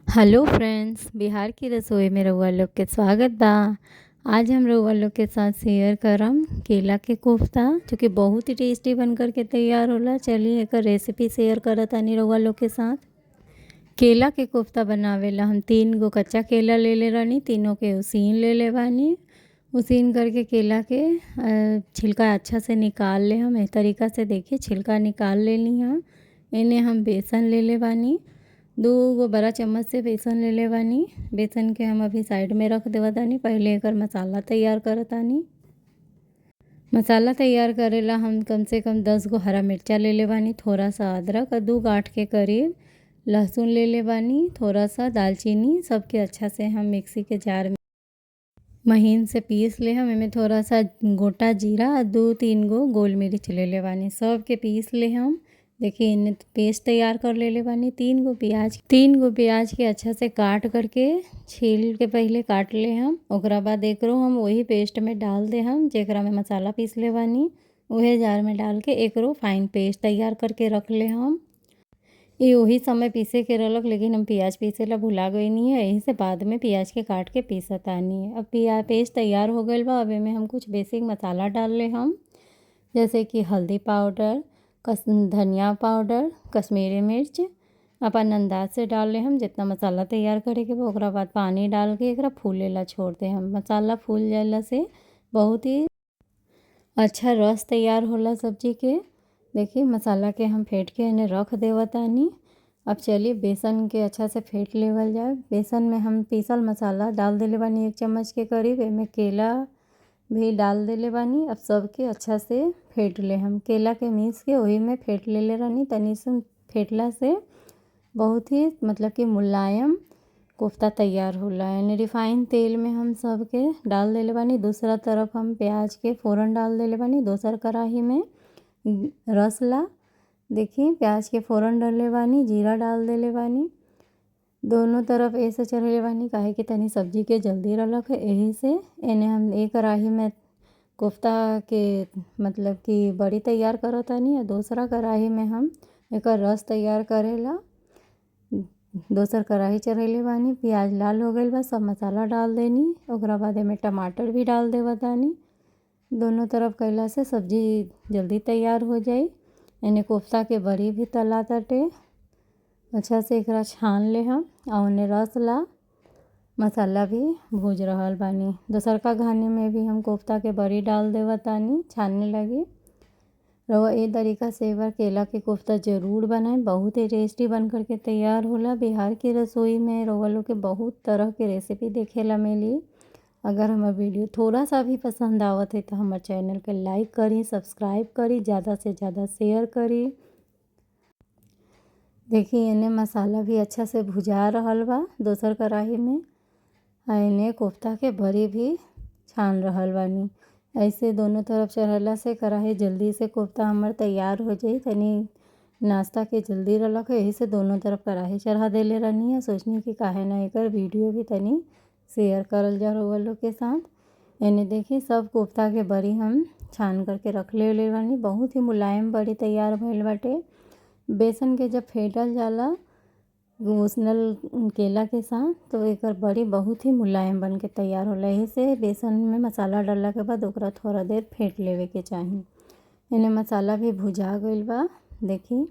Hello friends, Bihar की रसोई में रउआ लोग के स्वागत बा। आज हम रउआ लोग के साथ शेयर करम केला के कोफ्ता, जो कि बहुत ही टेस्टी बनकर के तैयार होला। चलिए एक रेसिपी शेयर करतानी रउआ लोग के साथ। केला के कोफ्ता बनावेला हम 3 गो कच्चा केला ले ले रहनी, तीनों के उसीन ले ले बानी। उसीन करके केला के छिलका अच्छा से निकाल ले हम। इस तरीक़ा से देखिए छिलका निकाल लेनी हम। इन्हें हम बेसन ले ले बानी, 2 बड़ा चम्मच से बेसन ले ले बानी। बेसन के हम अभी साइड में रख देवतानी। पहले एकर मसाला तैयार करतानी। मसाला तैयार करेला हम कम से कम 10 गो हरा मिर्चा ले ले बानी, थोड़ा सा अदरक और 2 गांठ के करीब लहसुन ले ले बानी, थोड़ा सा दालचीनी। सबके अच्छा से हम मिक्सी के जार में महीन से पीस ले हम। इनमें थोड़ा सा गोटा जीरा और 2-3 गो गोल मिर्च ले ले बानी, सब के पीस ले हम। देखिए इन्हें पेस्ट तैयार कर ले बानी। 3 गो प्याज के अच्छा से काट करके छील के पहले काट ले हम। ओकरा बाद एकरो हम वही पेस्ट में डाल दे हम, जेकरा में मसाला पीस ले बानी। वही जार में डाल के एकरो फाइन पेस्ट तैयार करके रख ले हम। ये वही समय पीसे के रहलक, लेकिन हम प्याज पीसे ला भुला गई नहीं है, यही से बाद में प्याज के काट के पीसतानी है। अब पेस्ट तैयार हो गई बा। अब में हम कुछ बेसिक मसाला डाल ले हम, जैसे कि हल्दी पाउडर, धनिया पाउडर, कश्मीरी मिर्च अपन अंदाज से डाल ले हम। जितना मसाला तैयार करे के ओकरा बाद पानी डाल के एकरा फूले ला छोड़ दे हम। मसाला फूल जाला से बहुत ही अच्छा रस तैयार होला सब्जी के। देखिए मसाला के हम फेंट के इन्हें रख देवतानी। अब चलिए बेसन के अच्छा से फेंट लेवल जाए। बेसन में हम पीसल मसाला डाल देले बानी 1 चम्मच के करीब। इनमें केला भी डाल देले बानी। अब सबके अच्छा से फेंट ले हम। केला के मीस के वही में फेंट ले रहनी। तनी से फेंटला से बहुत ही मतलब कि मुलायम कोफ्ता तैयार होला। यानी रिफाइन तेल में हम सबके डाल देले बानी। दूसरा तरफ हम प्याज के फ़ौरन डाल देले बानी। दोसर कढ़ाई में रस ला देखिए प्याज के फ़ौरन डाले बानी, जीरा डाल देले बानी। दोनों तरफ ऐसे चढ़ेले बानी काहे कि तनी सब्जी के जल्दी रहलक है, यही से इन्हें हम एक कढ़ाई में कोफ्ता के मतलब कि बड़ी तैयार करतानी। और दूसरा कढ़ाई में हम एक रस तैयार करेला दोसर कढ़ाई चढ़ेले बानी। प्याज लाल हो गई बा, सब मसाला डाल देनी। ओकरा बाद में टमाटर भी डाल देवतानी। दोनों तरफ कैला से सब्जी जल्दी तैयार हो जाई। इन्हें कोफ्ता के बड़ी भी तला ताटे। अच्छा से एकरा छान ले हम और उन्हें रस ला मसाला भी भूज रहल बानी। दोसरका घानी में भी हम कोफ्ता के बड़ी डाल देवतानी छानने लगी। रउआ ए तरीका से एक बार केला के कोफ्ता ज़रूर बनाएं, बहुत ही टेस्टी बन कर के तैयार होला। बिहार की रसोई में रउआ लोग के बहुत तरह के रेसिपी देखेला मिली। अगर हमार वीडियो थोड़ा सा भी पसंद आवत है तो हमारे चैनल के लाइक करी, सब्सक्राइब करी, ज़्यादा से ज़्यादा शेयर करी। देखिए इन्हें मसाला भी अच्छा से भुजा रहल बा दोसर कढ़ाई में। इन्हें कोफ्ता के बड़ी भी छान रहल बानी। ऐसे दोनों तरफ चढ़ला से कढ़ाई जल्दी से कोफ्ता हमार तैयार हो जाई। तनी नाश्ता के जल्दी रहलक है, यही से दोनों तरफ कढ़ाई चढ़ा देले रहनी है। सोचनी कि काहे ना एकर वीडियो भी तनी शेयर करल जा रउआ लोग के साथ। इन्हें देखिए सब कोफ्ता के बड़ी हम छान करके रख ले बानी। बहुत ही मुलायम बड़ी तैयार भइल बाटे। बेसन के जब फेंटल जाला उसनल केला के साथ तो एकर बड़ी बहुत ही मुलायम बन के तैयार होला। यही से बेसन में मसाला डालला के बाद ओकरा थोड़ा देर फेंट लेवे के चाही। इन्हें मसाला भी भुजा गइल बा। देखी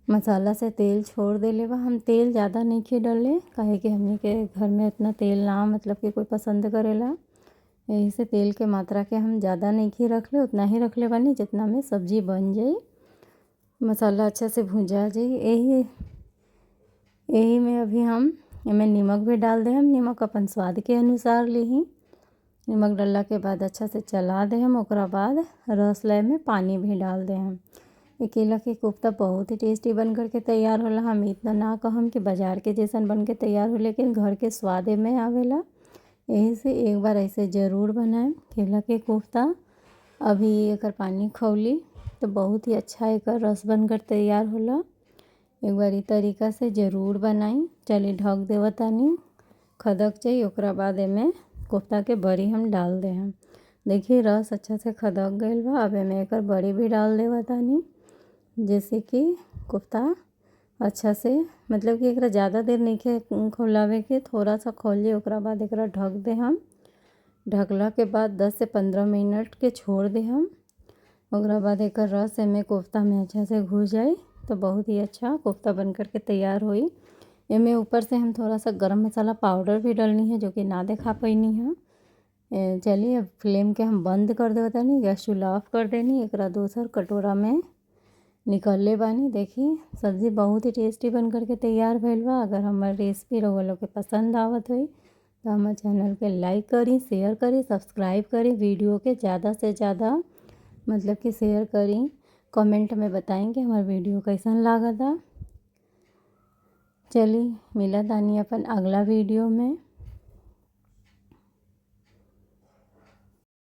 मसाला से तेल छोड़ देले बा। हम तेल ज़्यादा नहीं डाले काहे कि हमने के घर में इतना तेल ना मतलब कि कोई पसंद करेला। यही से तेल के मात्रा के हम ज़्यादा नहीं रख ले, उतना ही रख ले बानी जितना में सब्जी बन जाई। मसाला अच्छा से भुजा जाई। यही में अभी हम इनमें नमक भी डाल दे हम। नमक अपन स्वाद के अनुसार लीही। नमक डालला के बाद अच्छा से चला दे हम। ओकरा बाद रस लाई में पानी भी डाल दे हम। ये केला के कोफ्ता बहुत ही टेस्टी बन कर के तैयार होला। हम इतना ना कहम कि बाजार के जैसन बन के तैयार हो, लेकिन घर के स्वाद में आवेला। यही से एक बार ऐसे ज़रूर बनाएं केला के कोफ्ता। अभी एकर पानी खौली तो बहुत ही अच्छा एकर रस बनकर तैयार होला। एक बार इस तरीका से ज़रूर बनाई। चलिए ढक देवतानी खदक जाई। ओकरा बाद में कोफ्ता के बड़ी हम डाल दे हम। देखिए रस अच्छा से खदक गइल बा। अब में एकर बड़ी भी डाल देवतानी, जैसे कि कोफ्ता अच्छा से, मतलब कि एकरा ज़्यादा देर नइखे खौलावे के, थोड़ा सा खौल ओकरा बाद एकरा ढक दे हम। ढकला के बाद 10 से 15 मिनट के छोड़ दे हम। ओकरा बाद एकर रस एमे कोफ्ता में अच्छा से घुस जाई तो बहुत ही अच्छा कोफ्ता बन कर के तैयार होई। एमे ऊपर से हम थोड़ा सा गरम मसाला पाउडर भी डालनी है, जो कि ना दिखा पैनी है। चलिए अब फ्लेम के हम बंद कर देवे तानी, गैस चूल्हा ऑफ कर देनी। एकरा दूसर कटोरा में निकलले बानी। देखी सब्ज़ी बहुत ही टेस्टी बन कर के तैयार भइल बा। अगर हमार रेसिपी रउआ लोग के पसंद आवत होई तो हमार चैनल के लाइक करी, शेयर करी, सब्सक्राइब करी। वीडियो के ज़्यादा से ज़्यादा मतलब कि शेयर करी। कमेंट में बताएं कि हमार वीडियो कैसन लागता। चली मिला तानी अपन अगला वीडियो में।